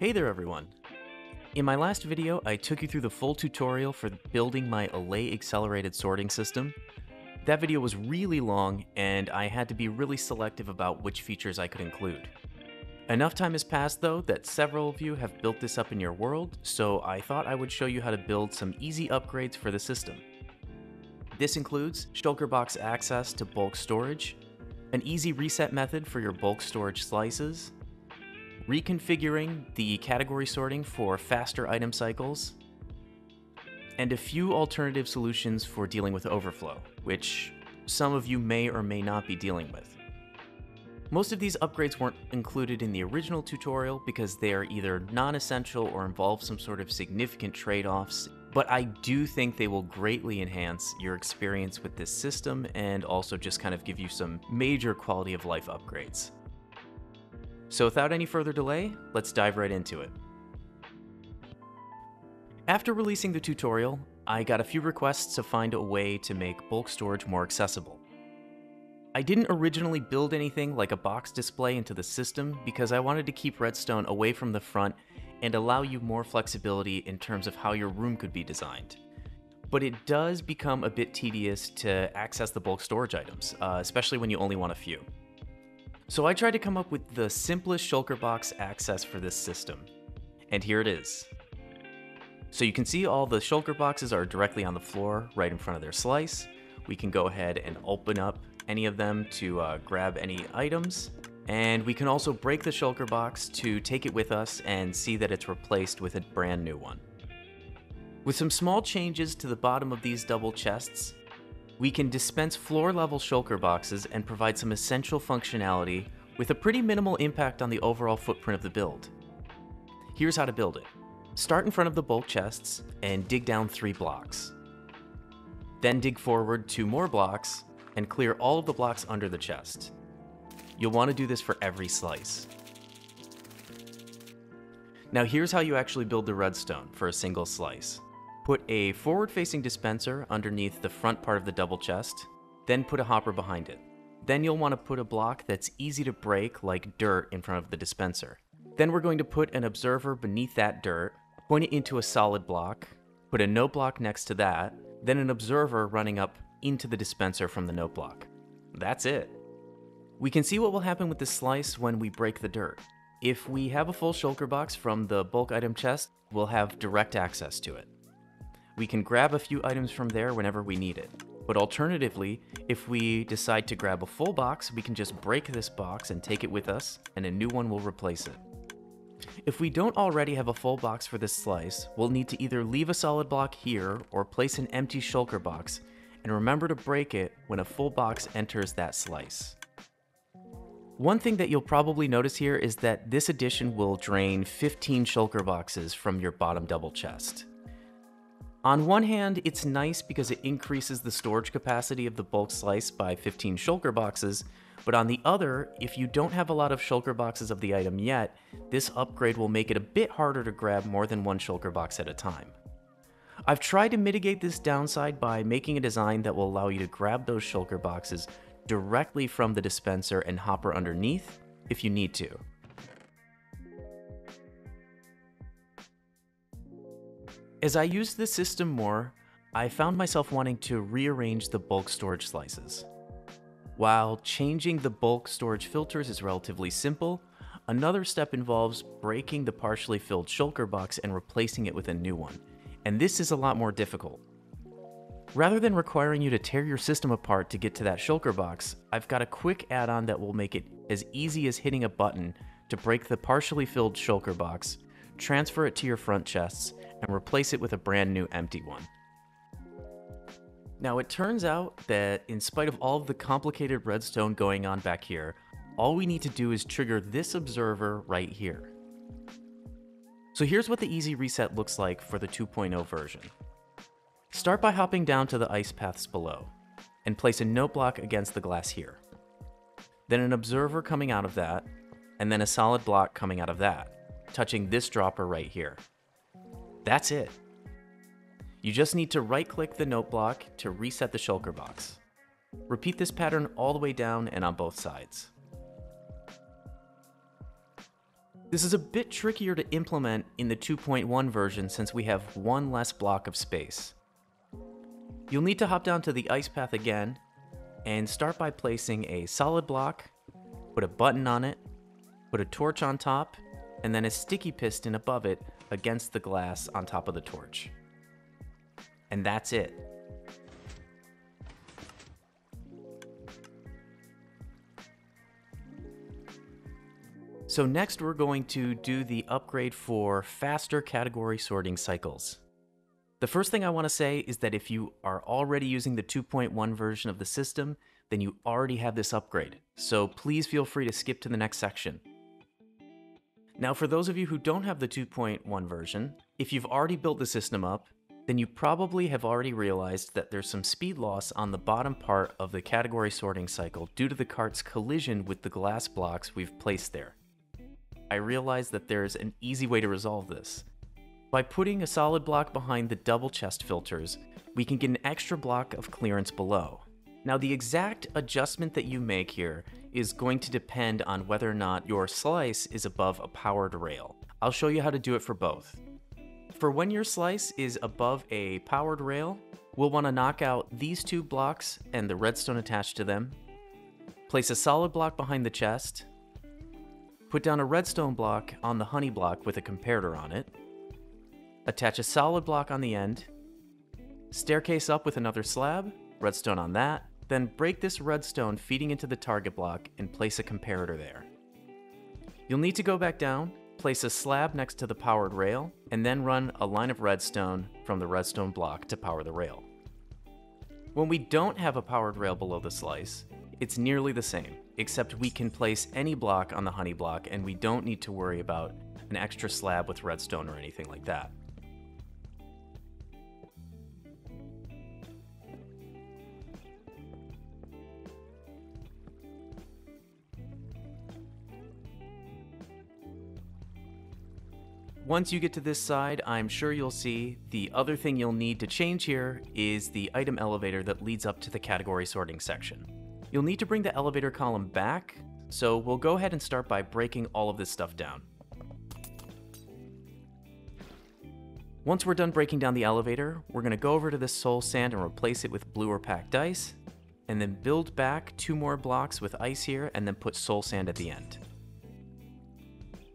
Hey there everyone! In my last video, I took you through the full tutorial for building my Allay accelerated sorting system. That video was really long, and I had to be really selective about which features I could include. Enough time has passed though that several of you have built this up in your world, so I thought I would show you how to build some easy upgrades for the system. This includes shulker box access to bulk storage, an easy reset method for your bulk storage slices, reconfiguring the category sorting for faster item cycles, and a few alternative solutions for dealing with overflow, which some of you may or may not be dealing with. Most of these upgrades weren't included in the original tutorial because they are either non-essential or involve some sort of significant trade-offs, but I do think they will greatly enhance your experience with this system and also just kind of give you some major quality of life upgrades. So without any further delay, let's dive right into it. After releasing the tutorial, I got a few requests to find a way to make bulk storage more accessible. I didn't originally build anything like a box display into the system because I wanted to keep Redstone away from the front and allow you more flexibility in terms of how your room could be designed. But it does become a bit tedious to access the bulk storage items, especially when you only want a few. So I tried to come up with the simplest shulker box access for this system, and here it is. So you can see all the shulker boxes are directly on the floor right in front of their slice. We can go ahead and open up any of them to grab any items, and we can also break the shulker box to take it with us and see that it's replaced with a brand new one. With some small changes to the bottom of these double chests, we can dispense floor-level shulker boxes and provide some essential functionality with a pretty minimal impact on the overall footprint of the build. Here's how to build it. Start in front of the bulk chests and dig down 3 blocks. Then dig forward 2 more blocks and clear all of the blocks under the chest. You'll want to do this for every slice. Now here's how you actually build the redstone for a single slice. Put a forward-facing dispenser underneath the front part of the double chest, then put a hopper behind it. Then you'll want to put a block that's easy to break, like dirt, in front of the dispenser. Then we're going to put an observer beneath that dirt, point it into a solid block, put a note block next to that, then an observer running up into the dispenser from the note block. That's it. We can see what will happen with this slice when we break the dirt. If we have a full shulker box from the bulk item chest, we'll have direct access to it. We can grab a few items from there whenever we need it. But alternatively, if we decide to grab a full box, we can just break this box and take it with us, and a new one will replace it. If we don't already have a full box for this slice, we'll need to either leave a solid block here or place an empty shulker box, and remember to break it when a full box enters that slice. One thing that you'll probably notice here is that this addition will drain 15 shulker boxes from your bottom double chest. On one hand, it's nice because it increases the storage capacity of the bulk slice by 15 shulker boxes, but on the other, if you don't have a lot of shulker boxes of the item yet, this upgrade will make it a bit harder to grab more than one shulker box at a time. I've tried to mitigate this downside by making a design that will allow you to grab those shulker boxes directly from the dispenser and hopper underneath if you need to. As I used this system more, I found myself wanting to rearrange the bulk storage slices. While changing the bulk storage filters is relatively simple, another step involves breaking the partially filled shulker box and replacing it with a new one, and this is a lot more difficult. Rather than requiring you to tear your system apart to get to that shulker box, I've got a quick add-on that will make it as easy as hitting a button to break the partially filled shulker box, transfer it to your front chests, and replace it with a brand new empty one. Now it turns out that in spite of all of the complicated redstone going on back here, all we need to do is trigger this observer right here. So here's what the easy reset looks like for the 2.0 version. Start by hopping down to the ice paths below, and place a note block against the glass here. Then an observer coming out of that, and then a solid block coming out of that, touching this dropper right here. That's it. You just need to right-click the note block to reset the shulker box. Repeat this pattern all the way down and on both sides. This is a bit trickier to implement in the 2.1 version since we have one less block of space. You'll need to hop down to the ice path again and start by placing a solid block, put a button on it, put a torch on top, and then a sticky piston above it against the glass on top of the torch. And that's it. So next we're going to do the upgrade for faster category sorting cycles. The first thing I want to say is that if you are already using the 2.1 version of the system, then you already have this upgrade. So please feel free to skip to the next section. Now for those of you who don't have the 2.1 version, if you've already built the system up, then you probably have already realized that there's some speed loss on the bottom part of the category sorting cycle due to the cart's collision with the glass blocks we've placed there. I realized that there's an easy way to resolve this. By putting a solid block behind the double chest filters, we can get an extra block of clearance below. Now the exact adjustment that you make here is going to depend on whether or not your slice is above a powered rail. I'll show you how to do it for both. For when your slice is above a powered rail, we'll want to knock out these two blocks and the redstone attached to them, place a solid block behind the chest, put down a redstone block on the honey block with a comparator on it, attach a solid block on the end, staircase up with another slab, redstone on that, then break this redstone feeding into the target block and place a comparator there. You'll need to go back down, place a slab next to the powered rail, and then run a line of redstone from the redstone block to power the rail. When we don't have a powered rail below the slice, it's nearly the same, except we can place any block on the honey block and we don't need to worry about an extra slab with redstone or anything like that. Once you get to this side, I'm sure you'll see the other thing you'll need to change here is the item elevator that leads up to the category sorting section. You'll need to bring the elevator column back, so we'll go ahead and start by breaking all of this stuff down. Once we're done breaking down the elevator, we're going to go over to this soul sand and replace it with blue or packed ice, and then build back 2 more blocks with ice here, and then put soul sand at the end.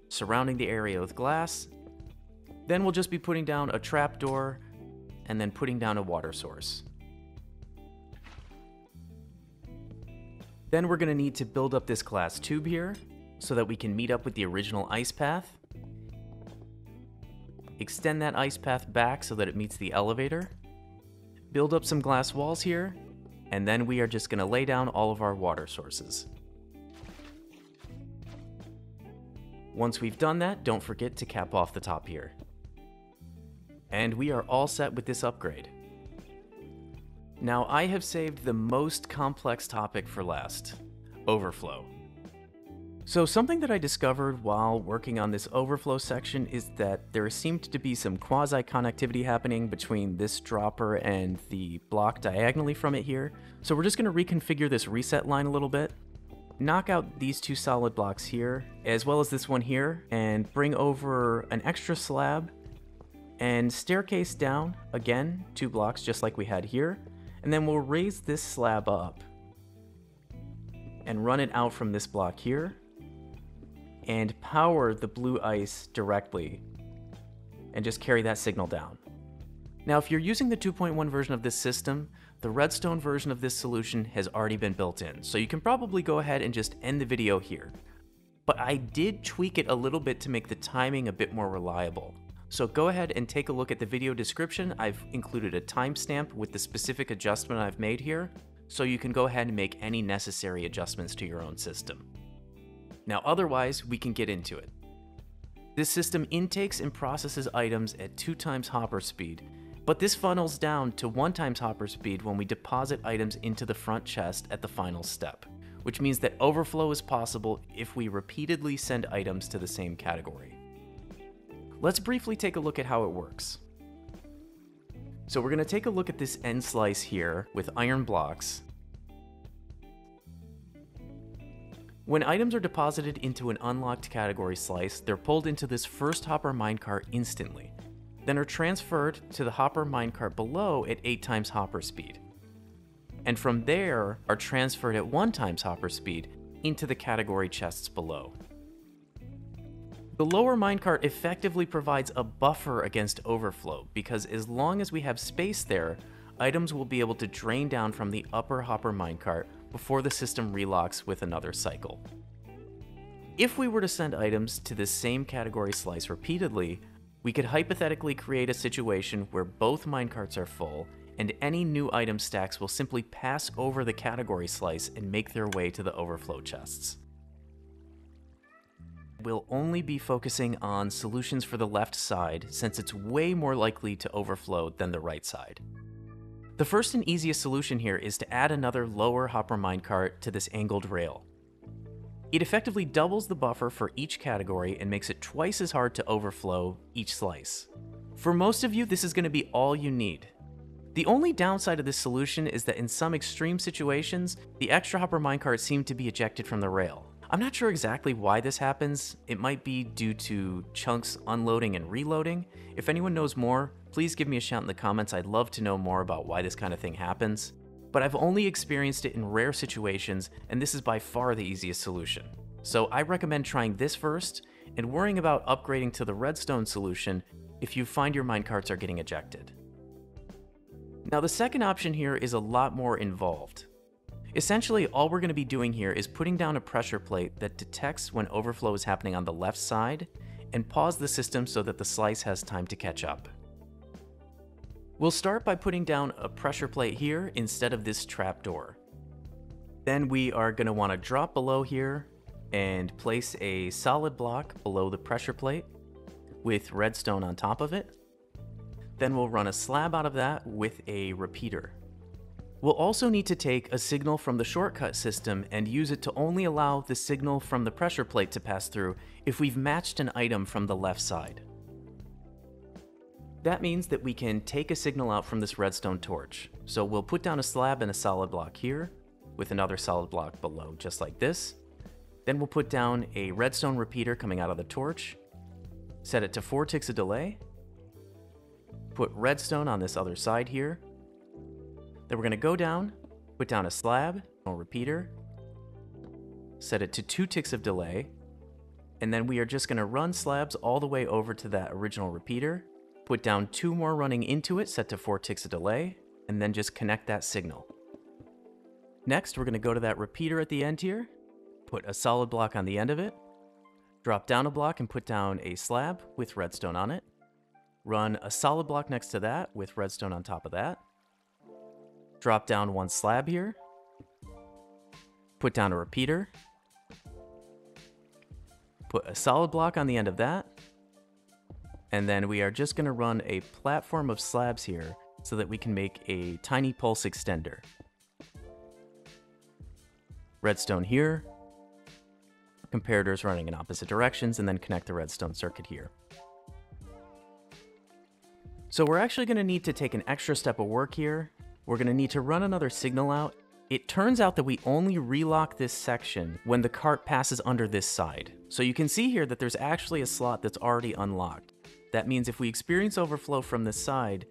Surrounding the area with glass. Then we'll just be putting down a trapdoor, and then putting down a water source. Then we're going to need to build up this glass tube here, so that we can meet up with the original ice path. Extend that ice path back so that it meets the elevator. Build up some glass walls here, and then we are just going to lay down all of our water sources. Once we've done that, don't forget to cap off the top here. And we are all set with this upgrade. Now I have saved the most complex topic for last, overflow. So something that I discovered while working on this overflow section is that there seemed to be some quasi-connectivity happening between this dropper and the block diagonally from it here. So we're just going to reconfigure this reset line a little bit. Knock out these 2 solid blocks here, as well as this one here, and bring over an extra slab, and staircase down, again, 2 blocks just like we had here, and then we'll raise this slab up, and run it out from this block here, and power the blue ice directly, and just carry that signal down. Now if you're using the 2.1 version of this system, the redstone version of this solution has already been built in, so you can probably go ahead and just end the video here. But I did tweak it a little bit to make the timing a bit more reliable. So go ahead and take a look at the video description. I've included a timestamp with the specific adjustment I've made here, so you can go ahead and make any necessary adjustments to your own system. Now otherwise, we can get into it. This system intakes and processes items at 2 times hopper speed, but this funnels down to 1 times hopper speed when we deposit items into the front chest at the final step, which means that overflow is possible if we repeatedly send items to the same category. Let's briefly take a look at how it works. So we're going to take a look at this end slice here with iron blocks. When items are deposited into an unlocked category slice, they're pulled into this first hopper minecart instantly, then are transferred to the hopper minecart below at 8 times hopper speed. And from there are transferred at 1 times hopper speed into the category chests below. The lower minecart effectively provides a buffer against overflow because as long as we have space there, items will be able to drain down from the upper hopper minecart before the system relocks with another cycle. If we were to send items to this same category slice repeatedly, we could hypothetically create a situation where both minecarts are full and any new item stacks will simply pass over the category slice and make their way to the overflow chests. We'll only be focusing on solutions for the left side since it's way more likely to overflow than the right side. The first and easiest solution here is to add another lower hopper minecart to this angled rail. It effectively doubles the buffer for each category and makes it twice as hard to overflow each slice. For most of you, this is going to be all you need. The only downside of this solution is that in some extreme situations, the extra hopper minecarts seem to be ejected from the rail. I'm not sure exactly why this happens. It might be due to chunks unloading and reloading. If anyone knows more, please give me a shout in the comments. I'd love to know more about why this kind of thing happens. But I've only experienced it in rare situations, and this is by far the easiest solution. So I recommend trying this first and worrying about upgrading to the redstone solution if you find your minecarts are getting ejected. Now the second option here is a lot more involved. Essentially, all we're going to be doing here is putting down a pressure plate that detects when overflow is happening on the left side and pause the system so that the slice has time to catch up. We'll start by putting down a pressure plate here instead of this trapdoor. Then we are going to want to drop below here and place a solid block below the pressure plate with redstone on top of it. Then we'll run a slab out of that with a repeater. We'll also need to take a signal from the shortcut system and use it to only allow the signal from the pressure plate to pass through if we've matched an item from the left side. That means that we can take a signal out from this redstone torch. So we'll put down a slab and a solid block here with another solid block below, just like this. Then we'll put down a redstone repeater coming out of the torch, set it to 4 ticks of delay, put redstone on this other side here. Then we're going to go down, put down a slab, a repeater, set it to 2 ticks of delay, and then we are just going to run slabs all the way over to that original repeater, put down 2 more running into it, set to 4 ticks of delay, and then just connect that signal. Next, we're going to go to that repeater at the end here, put a solid block on the end of it, drop down a block and put down a slab with redstone on it, run a solid block next to that with redstone on top of that, drop down 1 slab here, put down a repeater, put a solid block on the end of that, and then we are just going to run a platform of slabs here so that we can make a tiny pulse extender. Redstone here, comparators running in opposite directions, and then connect the redstone circuit here. So we're actually going to need to take an extra step of work here. We're going to need to run another signal out. It turns out that we only relock this section when the cart passes under this side. So you can see here that there's actually a slot that's already unlocked. That means if we experience overflow from this side,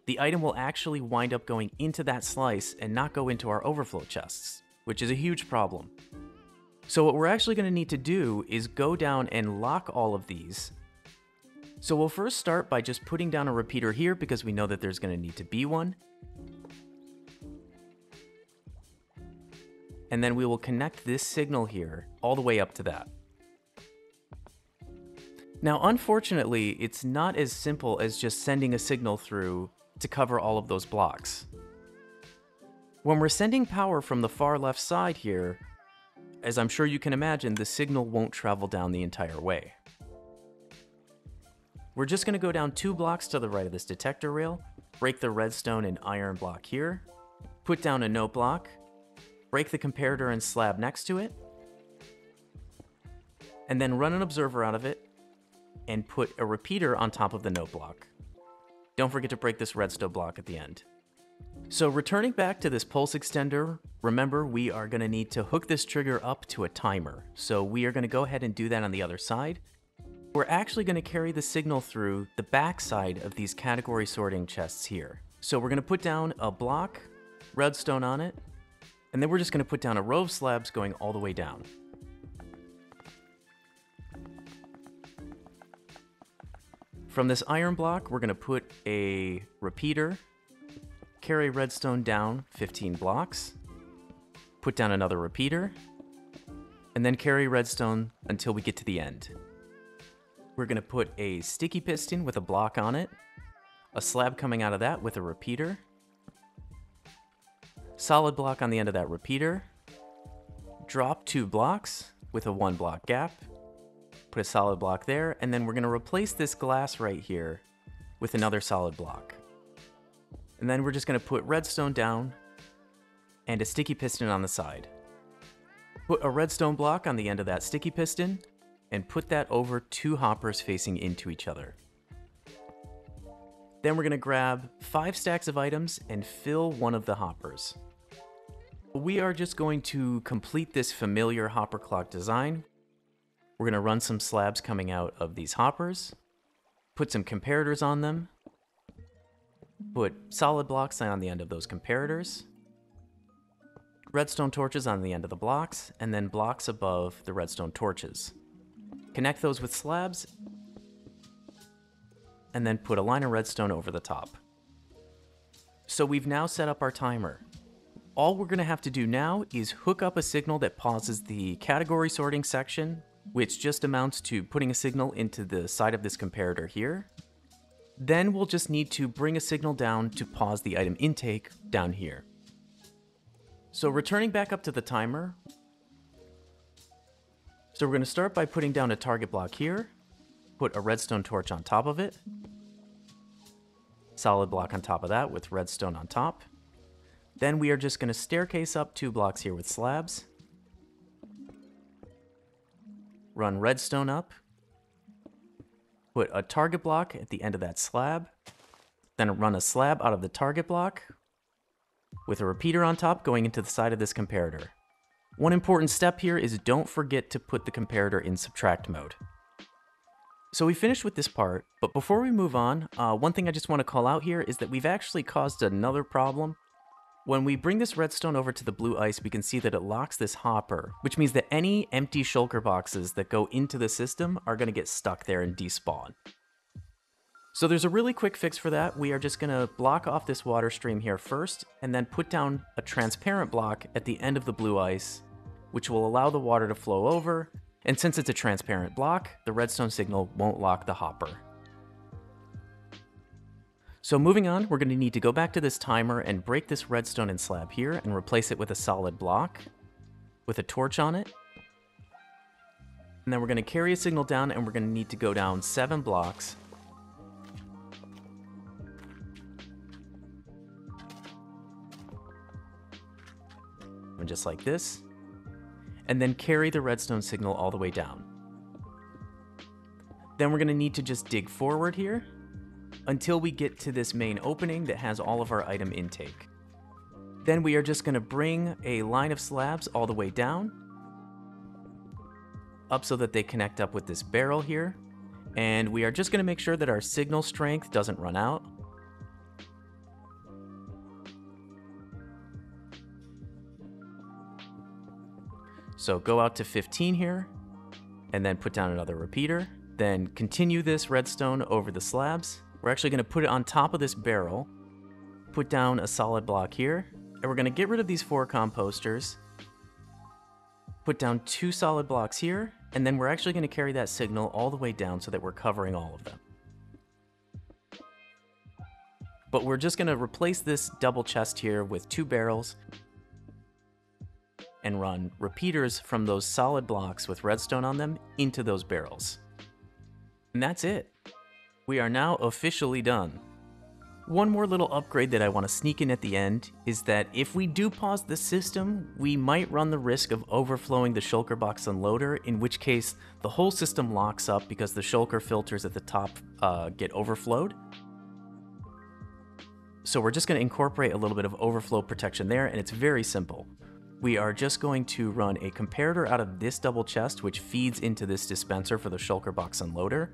the item will actually wind up going into that slice and not go into our overflow chests, which is a huge problem. So what we're actually going to need to do is go down and lock all of these. So we'll first start by just putting down a repeater here because we know that there's going to need to be one. And then we will connect this signal here all the way up to that. Now, unfortunately, it's not as simple as just sending a signal through to cover all of those blocks. When we're sending power from the far left side here, as I'm sure you can imagine, the signal won't travel down the entire way. We're just going to go down 2 blocks to the right of this detector rail, break the redstone and iron block here, put down a note block, break the comparator and slab next to it, and then run an observer out of it and put a repeater on top of the note block. Don't forget to break this redstone block at the end. So returning back to this pulse extender, remember we are going to need to hook this trigger up to a timer. So we are going to go ahead and do that on the other side. We're actually going to carry the signal through the back side of these category sorting chests here. So we're going to put down a block, redstone on it, and then we're just going to put down a row of slabs going all the way down. From this iron block, we're going to put a repeater, carry redstone down 15 blocks, put down another repeater, and then carry redstone until we get to the end. We're going to put a sticky piston with a block on it, a slab coming out of that with a repeater, solid block on the end of that repeater, drop 2 blocks with a 1 block gap, put a solid block there, and then we're going to replace this glass right here with another solid block. And then we're just going to put redstone down and a sticky piston on the side. Put a redstone block on the end of that sticky piston and put that over 2 hoppers facing into each other. Then we're going to grab 5 stacks of items and fill one of the hoppers. We are just going to complete this familiar hopper clock design. We're going to run some slabs coming out of these hoppers, put some comparators on them, put solid blocks on the end of those comparators, redstone torches on the end of the blocks, and then blocks above the redstone torches. Connect those with slabs, and then put a line of redstone over the top. So we've now set up our timer. All we're going to have to do now is hook up a signal that pauses the category sorting section, which just amounts to putting a signal into the side of this comparator here. Then we'll just need to bring a signal down to pause the item intake down here. So returning back up to the timer, so we're going to start by putting down a target block here, put a redstone torch on top of it, solid block on top of that with redstone on top. Then we are just going to staircase up 2 blocks here with slabs, run redstone up, put a target block at the end of that slab, then run a slab out of the target block with a repeater on top going into the side of this comparator. One important step here is don't forget to put the comparator in subtract mode. So we finished with this part, but before we move on, one thing I just want to call out here is that we've actually caused another problem. When we bring this redstone over to the blue ice, we can see that it locks this hopper, which means that any empty shulker boxes that go into the system are going to get stuck there and despawn. So there's a really quick fix for that. We are just going to block off this water stream here first, and then put down a transparent block at the end of the blue ice, which will allow the water to flow over, and since it's a transparent block, the redstone signal won't lock the hopper. So moving on, we're going to need to go back to this timer and break this redstone and slab here and replace it with a solid block with a torch on it. And then we're going to carry a signal down and we're going to need to go down 7 blocks. And just like this. And then carry the redstone signal all the way down. Then we're going to need to just dig forward here until we get to this main opening that has all of our item intake. Then we are just going to bring a line of slabs all the way down, up so that they connect up with this barrel here, and we are just going to make sure that our signal strength doesn't run out. So go out to 15 here, and then put down another repeater, then continue this redstone over the slabs. We're actually going to put it on top of this barrel, put down a solid block here, and we're going to get rid of these 4 composters, put down 2 solid blocks here, and then we're actually going to carry that signal all the way down so that we're covering all of them. But we're just going to replace this double chest here with 2 barrels and run repeaters from those solid blocks with redstone on them into those barrels. And that's it. We are now officially done. One more little upgrade that I want to sneak in at the end is that if we do pause the system, we might run the risk of overflowing the shulker box unloader, in which case the whole system locks up because the shulker filters at the top get overflowed. So we're just going to incorporate a little bit of overflow protection there, and it's very simple. We are just going to run a comparator out of this double chest, which feeds into this dispenser for the shulker box unloader.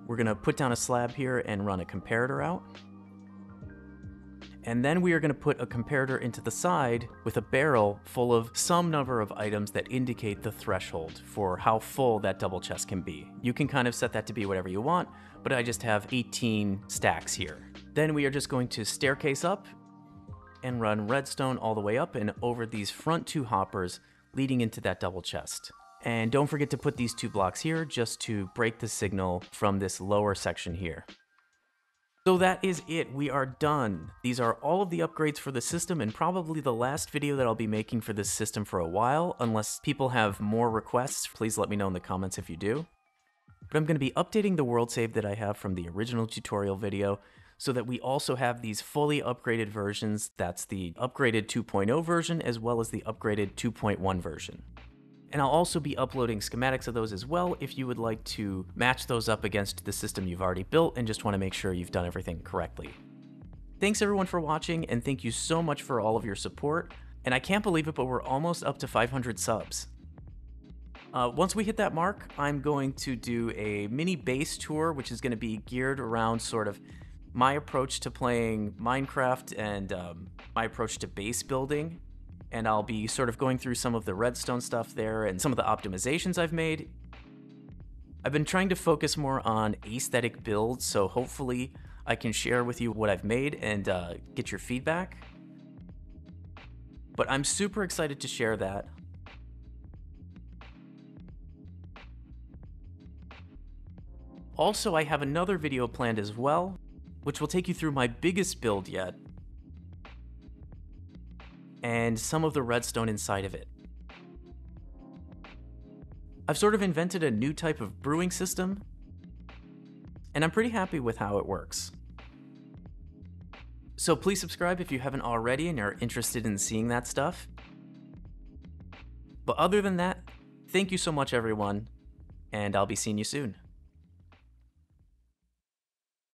We're going to put down a slab here and run a comparator out. And then we are going to put a comparator into the side with a barrel full of some number of items that indicate the threshold for how full that double chest can be. You can kind of set that to be whatever you want, but I just have 18 stacks here. Then we are just going to staircase up and run redstone all the way up and over these front 2 hoppers leading into that double chest. And don't forget to put these 2 blocks here just to break the signal from this lower section here. So that is it, we are done. These are all of the upgrades for the system and probably the last video that I'll be making for this system for a while. Unless people have more requests, please let me know in the comments if you do. But I'm going to be updating the world save that I have from the original tutorial video so that we also have these fully upgraded versions. That's the upgraded 2.0 version as well as the upgraded 2.1 version. And I'll also be uploading schematics of those as well if you would like to match those up against the system you've already built and just want to make sure you've done everything correctly. Thanks everyone for watching, and thank you so much for all of your support. And I can't believe it, but we're almost up to 500 subs. Once we hit that mark, I'm going to do a mini base tour, which is going to be geared around sort of my approach to playing Minecraft and my approach to base building. And I'll be sort of going through some of the redstone stuff there and some of the optimizations I've made. I've been trying to focus more on aesthetic builds, so hopefully I can share with you what I've made and get your feedback. But I'm super excited to share that. Also, I have another video planned as well, which will take you through my biggest build yet, and some of the redstone inside of it. I've sort of invented a new type of brewing system, and I'm pretty happy with how it works. So please subscribe if you haven't already and are interested in seeing that stuff. But other than that, thank you so much everyone, and I'll be seeing you soon.